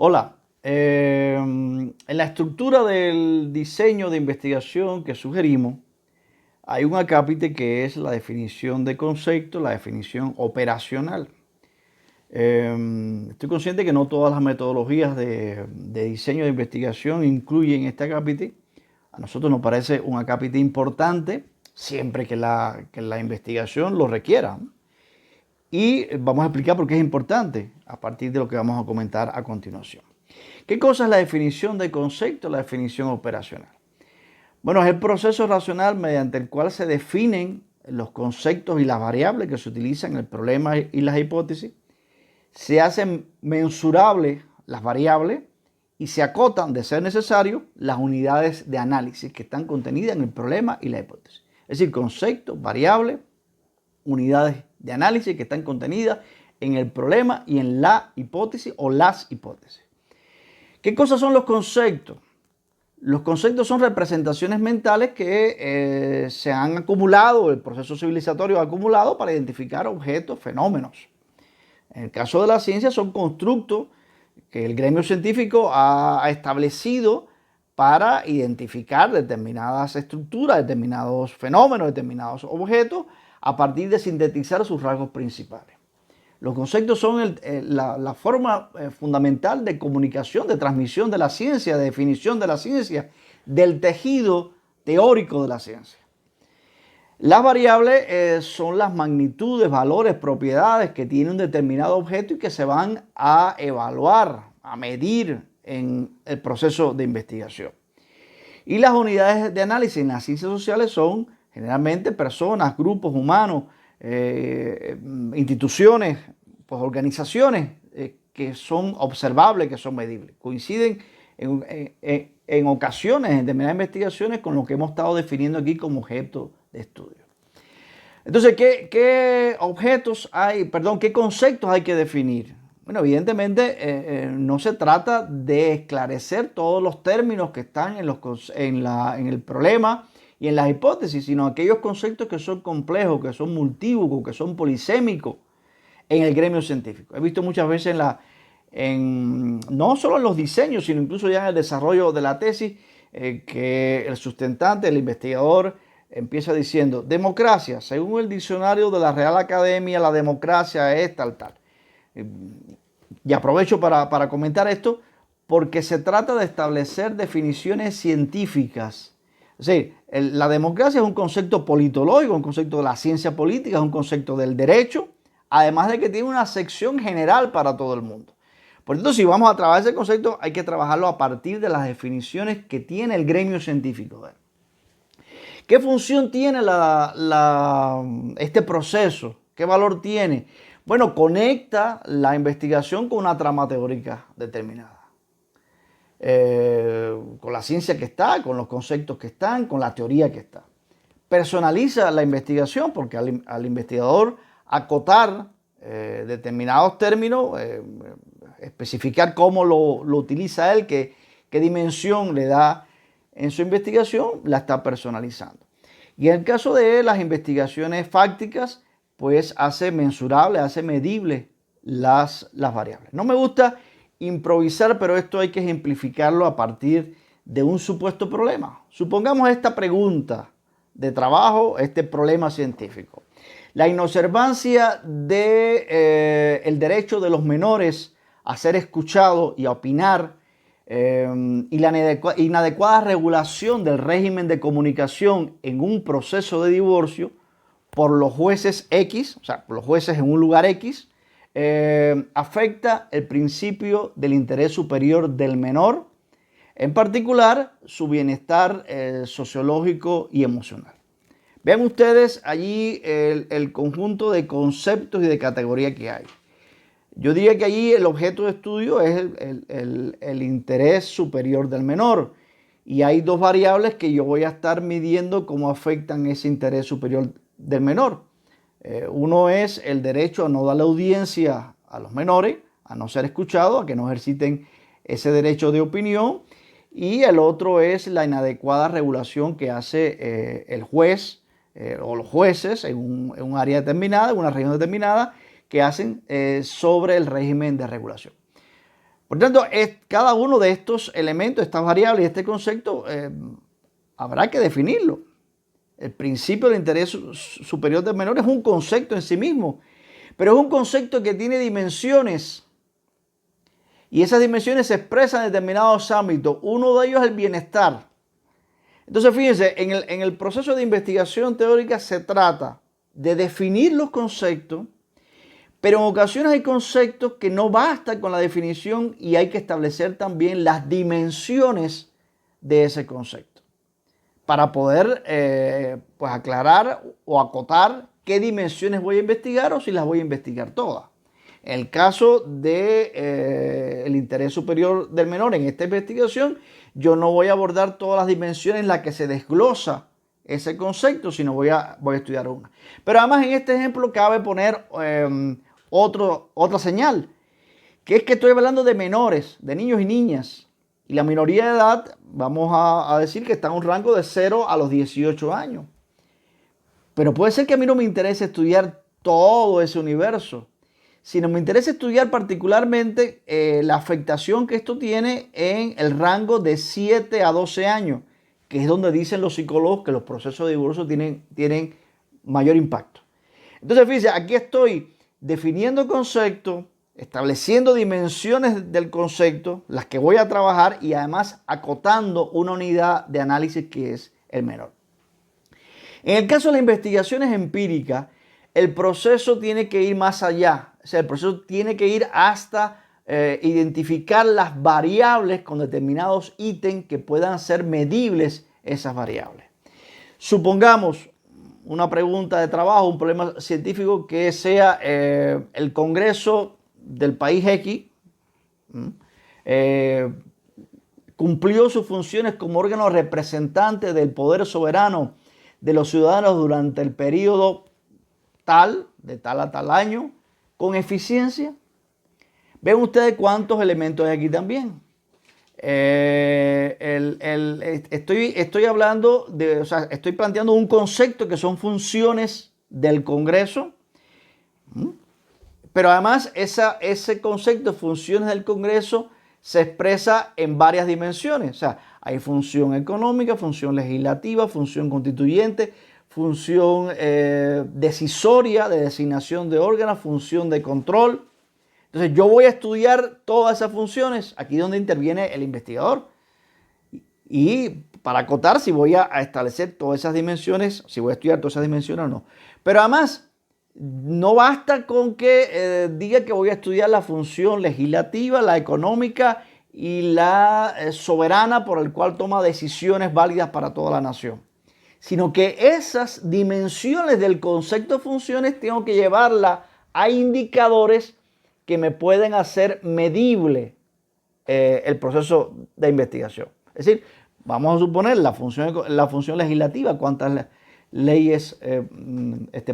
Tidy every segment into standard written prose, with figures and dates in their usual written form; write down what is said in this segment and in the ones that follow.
Hola, en la estructura del diseño de investigación que sugerimos, hay un acápite que es la definición de concepto, la definición operacional. Estoy consciente que no todas las metodologías de diseño de investigación incluyen este acápite. A nosotros nos parece un acápite importante siempre que la investigación lo requiera, ¿no? Y vamos a explicar por qué es importante a partir de lo que vamos a comentar a continuación. ¿Qué cosa es la definición de concepto, la definición operacional? Bueno, es el proceso racional mediante el cual se definen los conceptos y las variables que se utilizan en el problema y las hipótesis. Se hacen mensurables las variables y se acotan, de ser necesario, las unidades de análisis que están contenidas en el problema y la hipótesis. Es decir, conceptos, variables, unidades de análisis que están contenidas en el problema y en la hipótesis o las hipótesis. ¿Qué cosas son los conceptos? Los conceptos son representaciones mentales que se han acumulado, el proceso civilizatorio ha acumulado para identificar objetos, fenómenos. En el caso de la ciencia son constructos que el gremio científico ha establecido para identificar determinadas estructuras, determinados fenómenos, determinados objetos, a partir de sintetizar sus rasgos principales. Los conceptos son la forma fundamental de comunicación, de transmisión de la ciencia, de definición de la ciencia, del tejido teórico de la ciencia. Las variables son las magnitudes, valores, propiedades que tiene un determinado objeto y que se van a evaluar, a medir en el proceso de investigación. Y las unidades de análisis en las ciencias sociales son generalmente personas, grupos humanos, instituciones, pues organizaciones que son observables, que son medibles. Coinciden en ocasiones, en determinadas investigaciones, con lo que hemos estado definiendo aquí como objeto de estudio. Entonces, ¿qué objetos hay, perdón, qué conceptos hay que definir? Bueno, evidentemente no se trata de esclarecer todos los términos que están en el problema y en las hipótesis, sino aquellos conceptos que son complejos, que son multívocos, que son polisémicos en el gremio científico. He visto muchas veces no solo en los diseños, sino incluso ya en el desarrollo de la tesis, que el sustentante, el investigador, empieza diciendo: democracia, según el diccionario de la Real Academia, la democracia es tal. Y aprovecho para comentar esto porque se trata de establecer definiciones científicas. Es decir, la democracia es un concepto politológico, un concepto de la ciencia política, es un concepto del derecho, además de que tiene una sección general para todo el mundo. Por lo tanto, si vamos a trabajar ese concepto, hay que trabajarlo a partir de las definiciones que tiene el gremio científico. ¿Qué función tiene este proceso? ¿Qué valor tiene? Bueno, conecta la investigación con una trama teórica determinada. Con la ciencia que está, con los conceptos que están, con la teoría que está. Personaliza la investigación porque al investigador acotar determinados términos, especificar cómo lo utiliza él, qué dimensión le da en su investigación, la está personalizando. Y en el caso de las investigaciones fácticas, pues hace mensurable, hace medible las variables. No me gusta improvisar, pero esto hay que ejemplificarlo a partir de un supuesto problema. Supongamos esta pregunta de trabajo, este problema científico. La inobservancia del derecho de los menores a ser escuchados y a opinar, y la inadecuada regulación del régimen de comunicación en un proceso de divorcio por los jueces X, o sea, por los jueces en un lugar X, afecta el principio del interés superior del menor, en particular su bienestar sociológico y emocional. Vean ustedes allí el conjunto de conceptos y de categorías que hay. Yo diría que allí el objeto de estudio es el interés superior del menor. Y hay dos variables que yo voy a estar midiendo cómo afectan ese interés superior del menor. Uno es el derecho a no darle audiencia a los menores, a no ser escuchados, a que no ejerciten ese derecho de opinión. Y el otro es la inadecuada regulación que hace el juez o los jueces en un área determinada, en una región determinada, que hacen sobre el régimen de regulación. Por tanto, cada uno de estos elementos, estas variables y este concepto, habrá que definirlo. El principio del interés superior del menor es un concepto en sí mismo, pero es un concepto que tiene dimensiones y esas dimensiones se expresan en determinados ámbitos. Uno de ellos es el bienestar. Entonces, fíjense, en el proceso de investigación teórica se trata de definir los conceptos, pero en ocasiones hay conceptos que no basta con la definición y hay que establecer también las dimensiones de ese concepto para poder pues aclarar o acotar qué dimensiones voy a investigar o si las voy a investigar todas. En el caso del interés superior del menor en esta investigación, yo no voy a abordar todas las dimensiones en las que se desglosa ese concepto, sino voy a estudiar una. Pero además en este ejemplo cabe poner otra señal, que es que estoy hablando de menores, de niños y niñas. Y la minoría de edad, vamos a decir que está en un rango de 0 a los 18 años. Pero puede ser que a mí no me interese estudiar todo ese universo, sino me interesa estudiar particularmente la afectación que esto tiene en el rango de 7 a 12 años, que es donde dicen los psicólogos que los procesos de divorcio tienen mayor impacto. Entonces, fíjense, aquí estoy definiendo conceptos, estableciendo dimensiones del concepto, las que voy a trabajar y además acotando una unidad de análisis que es el menor. En el caso de las investigaciones empíricas, el proceso tiene que ir más allá. O sea, el proceso tiene que ir hasta identificar las variables con determinados ítems que puedan ser medibles esas variables. Supongamos una pregunta de trabajo, un problema científico que sea el Congreso del país X cumplió sus funciones como órgano representante del poder soberano de los ciudadanos durante el periodo tal, de tal a tal año, con eficiencia. Ven ustedes cuántos elementos hay aquí también. Estoy hablando de, o sea, estoy planteando un concepto que son funciones del Congreso, pero además ese concepto, funciones del Congreso, se expresa en varias dimensiones. O sea, hay función económica, función legislativa, función constituyente, función decisoria de designación de órganos, función de control. Entonces yo voy a estudiar todas esas funciones, aquí donde interviene el investigador. Y para acotar si voy a establecer todas esas dimensiones, si voy a estudiar todas esas dimensiones o no. Pero además, no basta con que diga que voy a estudiar la función legislativa, la económica y la soberana por el cual toma decisiones válidas para toda la nación, sino que esas dimensiones del concepto de funciones tengo que llevarla a indicadores que me pueden hacer medible el proceso de investigación. Es decir, vamos a suponer la función legislativa, cuántas leyes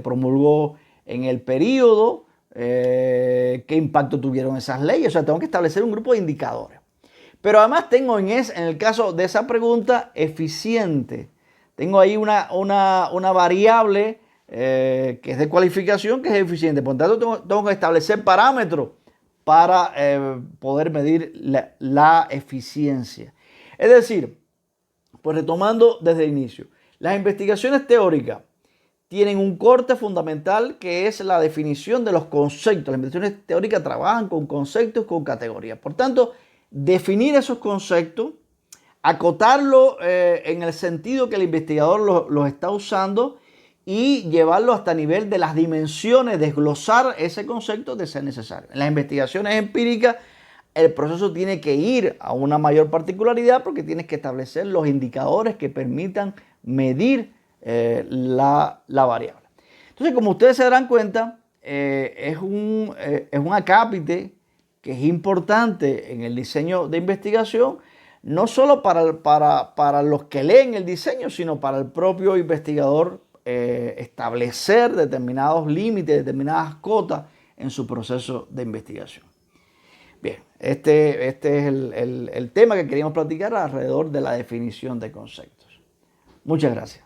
promulgó en el periodo, qué impacto tuvieron esas leyes. O sea, tengo que establecer un grupo de indicadores. Pero además tengo en el caso de esa pregunta eficiente. Tengo ahí una variable que es de cualificación, que es eficiente. Por lo tanto, tengo que establecer parámetros para poder medir la eficiencia. Es decir, pues retomando desde el inicio, las investigaciones teóricas tienen un corte fundamental que es la definición de los conceptos. Las investigaciones teóricas trabajan con conceptos, con categorías. Por tanto, definir esos conceptos, acotarlo en el sentido que el investigador los está usando y llevarlo hasta el nivel de las dimensiones, desglosar ese concepto de ser necesario. En las investigaciones empíricas, el proceso tiene que ir a una mayor particularidad porque tienes que establecer los indicadores que permitan medir la variable. Entonces, como ustedes se darán cuenta, es un acápite que es importante en el diseño de investigación, no solo para los que leen el diseño, sino para el propio investigador establecer determinados límites, determinadas cotas en su proceso de investigación. Bien, este es el tema que queríamos platicar alrededor de la definición de conceptos. Muchas gracias.